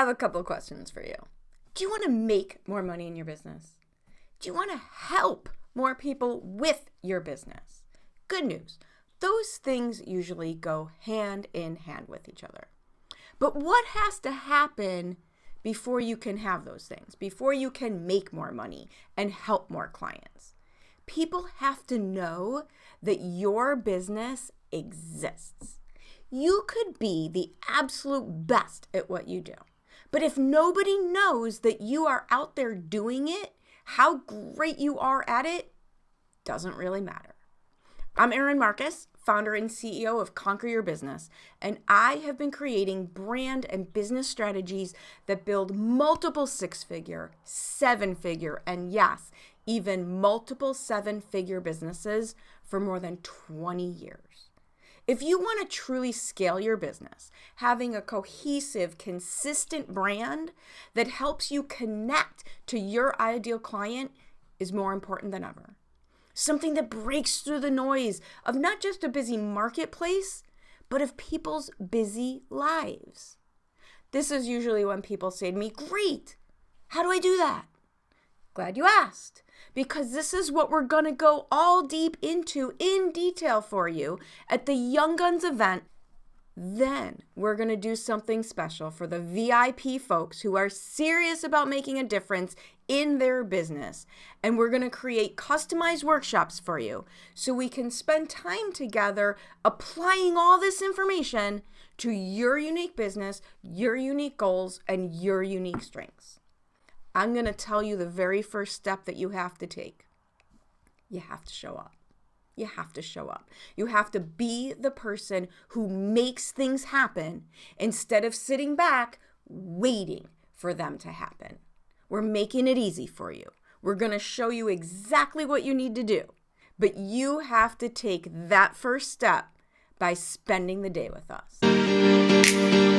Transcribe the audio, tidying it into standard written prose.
have a couple of questions for you. Do you want to make more money in your business? Do you want to help more people with your business? Good news. Those things usually go hand in hand with each other. But what has to happen before you can have those things, before you can make more money and help more clients? People have to know that your business exists. You could be the absolute best at what you do, but if nobody knows that you are out there doing it, how great you are at it doesn't really matter. I'm Erin Marcus, founder and CEO of Conquer Your Business, and I have been creating brand and business strategies that build multiple six-figure, seven-figure, and yes, even multiple seven-figure businesses for more than 20 years. If you want to truly scale your business, having a cohesive, consistent brand that helps you connect to your ideal client is more important than ever. Something that breaks through the noise of not just a busy marketplace, but of people's busy lives. This is usually when people say to me, "Great, how do I do that?" Glad you asked, because this is what we're going to go all deep into in detail for you at the Young Guns event. Then we're going to do something special for the VIP folks who are serious about making a difference in their business. And we're going to create customized workshops for you so we can spend time together applying all this information to your unique business, your unique goals, and your unique strengths. I'm going to tell you the very first step that you have to take. You have to show up. You have to show up. You have to be the person who makes things happen instead of sitting back waiting for them to happen. We're making it easy for you. We're going to show you exactly what you need to do. But you have to take that first step by spending the day with us.